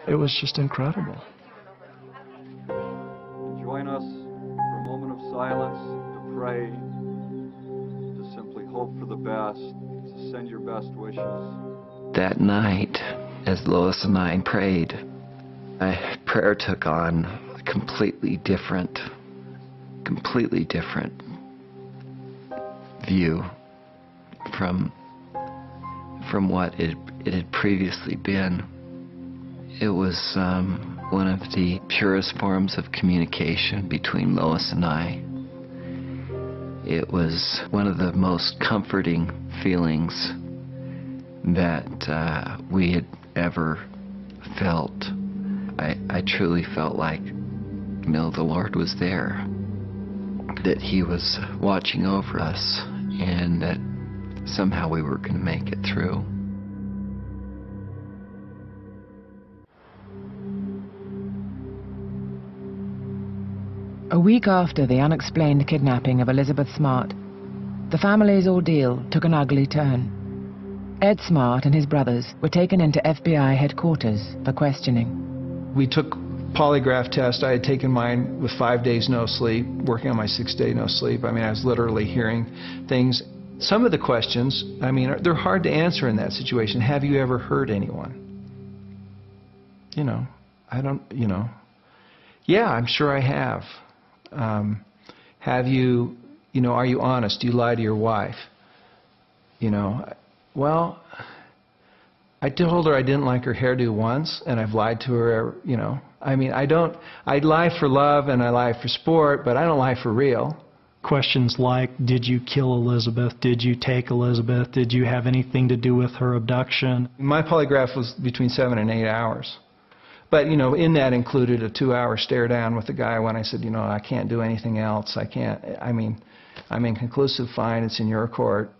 It was just incredible. Join us for a moment of silence to pray, to simply hope for the best, to send your best wishes. That night, as Lois and I prayed, my prayer took on a completely different view from what it had previously been. It was one of the purest forms of communication between Lois and I. It was one of the most comforting feelings that we had ever felt. I truly felt like, you know, the Lord was there, that He was watching over us, and that somehow we were going to make it through. A week after the unexplained kidnapping of Elizabeth Smart, the family's ordeal took an ugly turn. Ed Smart and his brothers were taken into FBI headquarters for questioning. We took polygraph test. I had taken mine with 5 days no sleep, working on my 6th day no sleep. I mean, I was literally hearing things. Some of the questions, I mean, they're hard to answer in that situation. Have you ever hurt anyone? You know, I don't, you know. Yeah, I'm sure I have. Have you, you know, are you honest? Do you lie to your wife? You know, well, I told her I didn't like her hairdo once, and I've lied to her, you know. I mean, I lie for love and I lie for sport, but I don't lie for real. Questions like, did you kill Elizabeth? Did you take Elizabeth? Did you have anything to do with her abduction? My polygraph was between 7 and 8 hours. But, you know, in that included a 2-hour stare down with the guy when I said, you know, I can't do anything else. I can't, I mean, I'm inconclusive, fine, it's in your court.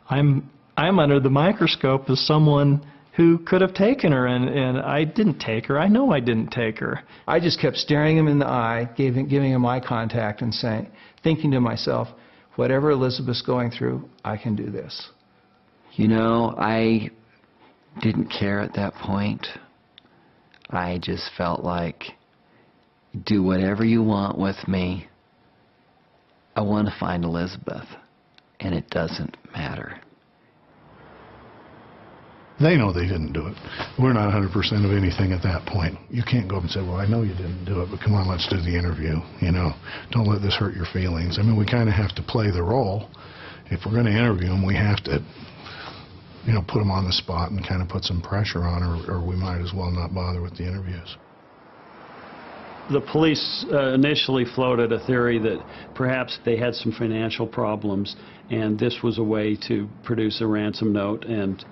I'm under the microscope as someone who could have taken her, and I didn't take her. I know I didn't take her. I just kept staring him in the eye, giving him eye contact and thinking to myself, whatever Elizabeth's going through, I can do this. You know, I didn't care at that point. I just felt like, do whatever you want with me. I want to find Elizabeth, and it doesn't matter. They know they didn't do it. We're not 100% of anything at that point. You can't go up and say, well, I know you didn't do it, but come on, let's do the interview. You know, don't let this hurt your feelings. I mean, we kind of have to play the role. If we're going to interview them, we have to, you know, put them on the spot and kind of put some pressure on, or we might as well not bother with the interviews. The police initially floated a theory that perhaps they had some financial problems, and this was a way to produce a ransom note and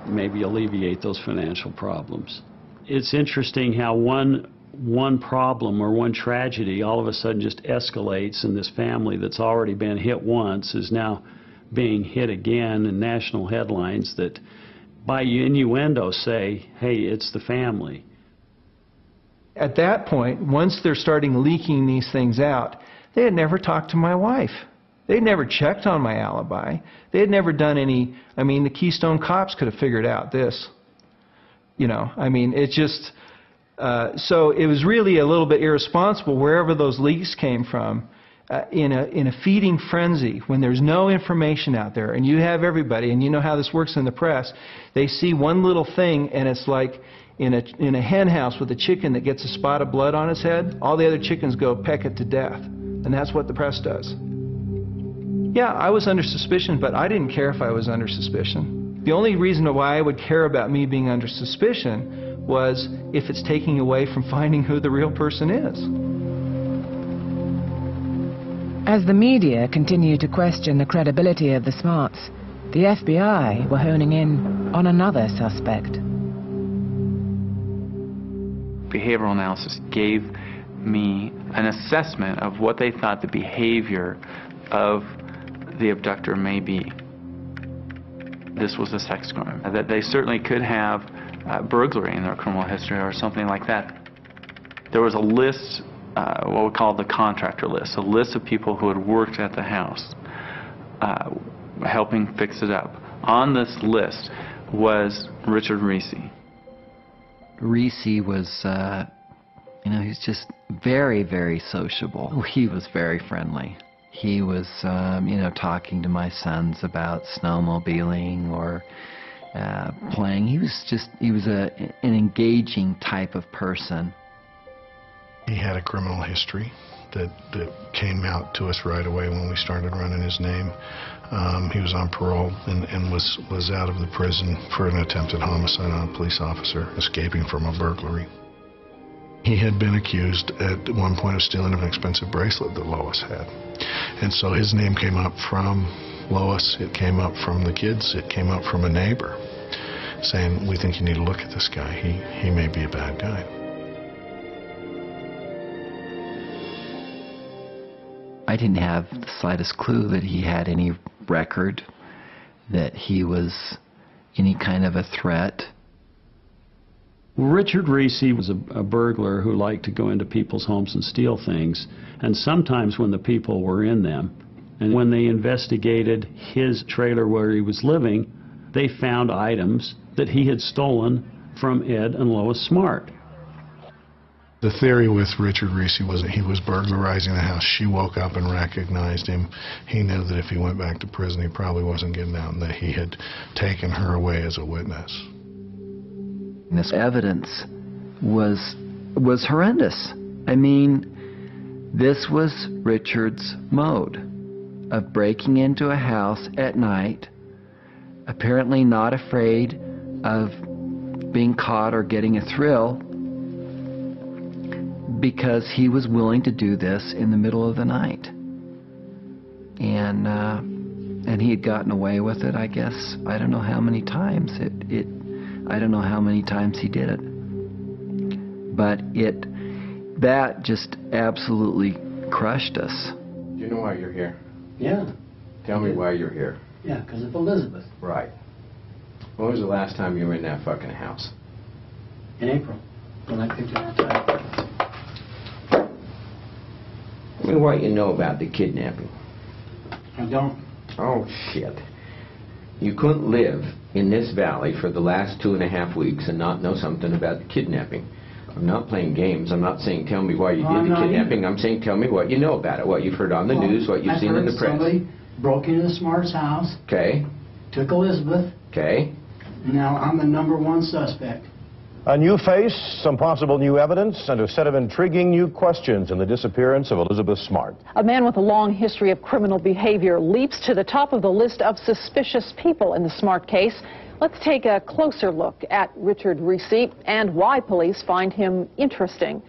maybe alleviate those financial problems. It's interesting how one problem or one tragedy all of a sudden just escalates, and this family that's already been hit once is now being hit again in national headlines that by innuendo say, hey, it's the family. At that point, once they're starting leaking these things out, they had never talked to my wife. They'd never checked on my alibi. They had never done any, I mean, the Keystone cops could have figured out this. You know, I mean, it just, so it was really a little bit irresponsible wherever those leaks came from. In a feeding frenzy, when there's no information out there, and you have everybody, and you know how this works in the press, they see one little thing, and it's like in a hen house with a chicken that gets a spot of blood on its head, all the other chickens go peck it to death. And that's what the press does. Yeah, I was under suspicion, but I didn't care if I was under suspicion. The only reason why I would care about me being under suspicion was if it's taking away from finding who the real person is. As the media continued to question the credibility of the Smarts, the FBI were honing in on another suspect. Behavioral analysis gave me an assessment of what they thought the behavior of the abductor may be. This was a sex crime. That they certainly could have burglary in their criminal history or something like that. There was a list, what we call the contractor list, a list of people who had worked at the house, helping fix it up. On this list was Richard Reese. Reese was, you know, he's just very, very sociable. He was very friendly. He was, you know, talking to my sons about snowmobiling or playing. He was an engaging type of person. He had a criminal history that came out to us right away when we started running his name. He was on parole and was out of the prison for an attempted homicide on a police officer escaping from a burglary. He had been accused at one point of stealing an expensive bracelet that Lois had. And so his name came up from Lois, it came up from the kids, it came up from a neighbor saying, we think you need to look at this guy, he may be a bad guy. I didn't have the slightest clue that he had any record, that he was any kind of a threat. Richard Reese was a burglar who liked to go into people's homes and steal things, and sometimes when the people were in them. And when they investigated his trailer where he was living, they found items that he had stolen from Ed and Lois Smart. The theory with Richard Reese was that he was burglarizing the house. She woke up and recognized him. He knew that if he went back to prison, he probably wasn't getting out, and that he had taken her away as a witness. This evidence was horrendous. I mean, this was Richard's mode of breaking into a house at night, apparently not afraid of being caught or getting a thrill, because he was willing to do this in the middle of the night. And he had gotten away with it, I guess. I don't know how many times I don't know how many times he did it. But that just absolutely crushed us. Do you know why you're here? Yeah. Tell me why you're here. Yeah, because of Elizabeth. Right. When was the last time you were in that fucking house? In April, when I picked up the title. Tell me what you know about the kidnapping. I don't. Oh, shit. You couldn't live in this valley for the last 2.5 weeks and not know something about the kidnapping. I'm not playing games. I'm not saying tell me why you did the kidnapping. I'm saying tell me what you know about it, what you've heard on the news, what you've seen in the press. Somebody broke into Smart's house. Okay. Took Elizabeth. Okay. Now I'm the #1 suspect. A new face, some possible new evidence, and a set of intriguing new questions in the disappearance of Elizabeth Smart. A man with a long history of criminal behavior leaps to the top of the list of suspicious people in the Smart case. Let's take a closer look at Richard Reese and why police find him interesting.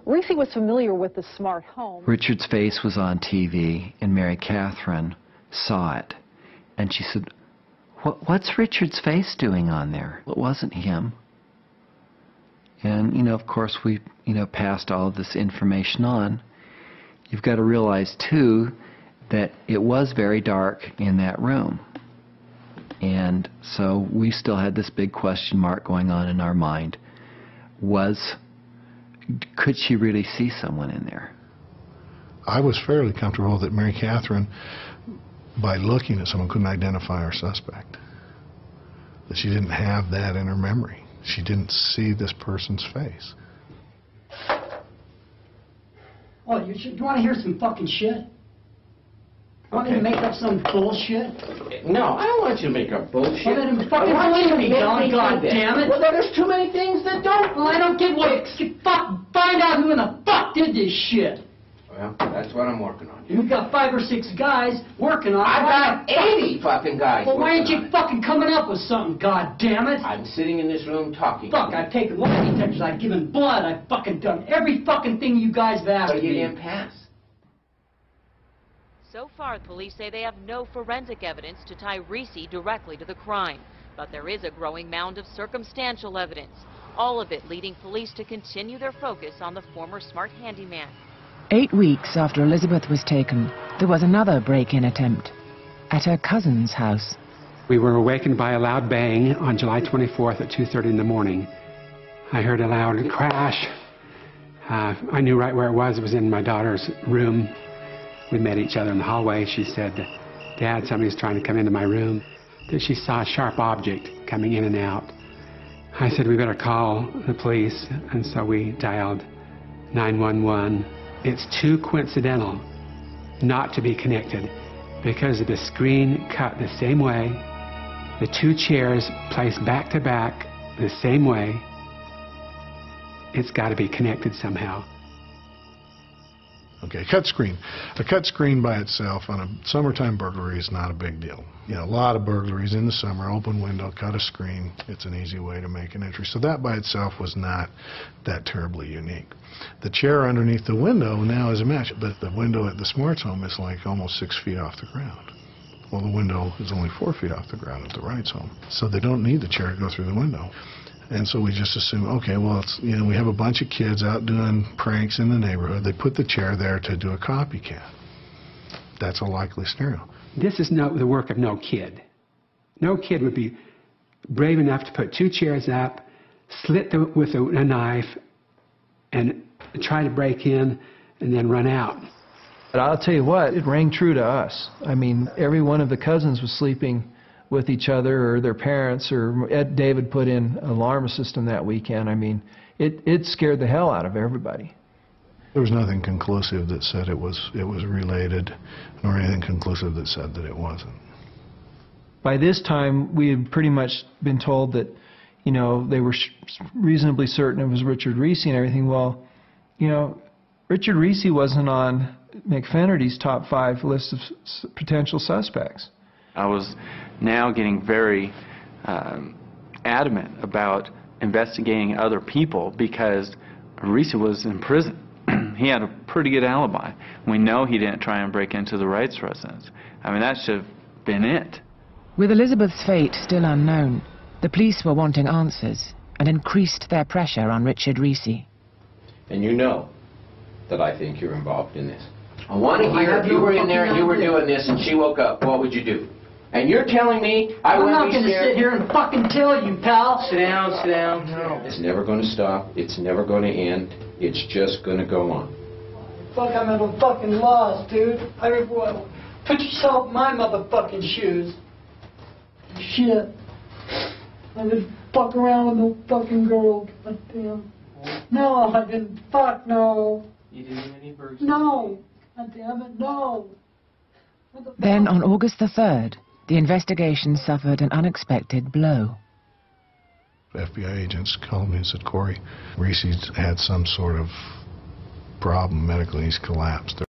Reese was familiar with the Smart home. Richard's face was on TV, and Mary Catherine saw it. And she said, what's Richard's face doing on there? It wasn't him. And, you know, of course, we, passed all of this information on. You've got to realize, too, that it was very dark in that room. And so we still had this big question mark going on in our mind. Could she really see someone in there? I was fairly comfortable that Mary Catherine, by looking at someone, couldn't identify our suspect. That she didn't have that in her memory. She didn't see this person's face. Oh, you want to hear some fucking shit? Want me to make up some bullshit? No, I don't want you to make up bullshit. Well, then fucking believe me, John, God damn it. Well, there's too many things that don't. Well, I don't get what... Find out who in the fuck did this shit. Well, that's what I'm working on. You've got 5 or 6 guys working on it. I've got 80 fucking guys. Well, why ain't you fucking coming up with something, God damn it? I'm sitting in this room talking. Fuck, I've taken lie detectors, I've given blood, I've fucking done every fucking thing you guys have asked me. But you didn't pass. So far, police say they have no forensic evidence to tie Reese directly to the crime. But there is a growing mound of circumstantial evidence, all of it leading police to continue their focus on the former Smart handyman. 8 weeks after Elizabeth was taken, there was another break-in attempt at her cousin's house. We were awakened by a loud bang on July 24th at 2:30 in the morning. I heard a loud crash. I knew right where it was. It was in my daughter's room. We met each other in the hallway. She said, "Dad, somebody's trying to come into my room." Then she saw a sharp object coming in and out. I said, we better call the police, and so we dialed 911. It's too coincidental not to be connected because of the screen cut the same way, the two chairs placed back to back the same way. It's got to be connected somehow. Okay, cut screen. A cut screen by itself on a summertime burglary is not a big deal. You know, a lot of burglaries in the summer, open window, cut a screen. It's an easy way to make an entry. So that by itself was not that terribly unique. The chair underneath the window now is a match, but the window at the Smart's home is like almost 6 feet off the ground. Well, the window is only 4 feet off the ground at the Wright's home. So they don't need the chair to go through the window. And so we just assume, okay, well, it's, you know, we have a bunch of kids out doing pranks in the neighborhood. They put the chair there to do a copycat. That's a likely scenario. This is the work of no kid. No kid would be brave enough to put two chairs up, slit with a knife, and try to break in and then run out. But I'll tell you what, it rang true to us. I mean, every one of the cousins was sleeping with each other or their parents, or David put in an alarm system that weekend. I mean, it scared the hell out of everybody. There was nothing conclusive that said it was related, nor anything conclusive that said that it wasn't. By this time, we had pretty much been told that, you know, they were reasonably certain it was Richard Reese and everything. Well, you know, Richard Reese wasn't on McFennerty's top 5 list of potential suspects. I was now getting very adamant about investigating other people because Reese was in prison. He had a pretty good alibi. We know he didn't try and break into the Wright's residence. I mean, that should have been it. With Elizabeth's fate still unknown, the police were wanting answers and increased their pressure on Richard Reese. And you know that I think you're involved in this. I want to hear if you were in there and you were doing this and she woke up, what would you do? And you're telling me I wouldn't be scared? I'm not going to sit here and fucking tell you, pal. Sit down, sit down. No. It's never going to stop. It's never going to end. It's just going to go on. Fuck, I'm at a fucking loss, dude. Put yourself in my motherfucking shoes. Shit. I didn't fuck around with no fucking girl. But damn. No, I didn't. Fuck, no. You didn't do any burgers? No. God damn it, no. Then on August the 3rd, the investigation suffered an unexpected blow. FBI agents called me and said, Corey, Reese's had some sort of problem medically. He's collapsed.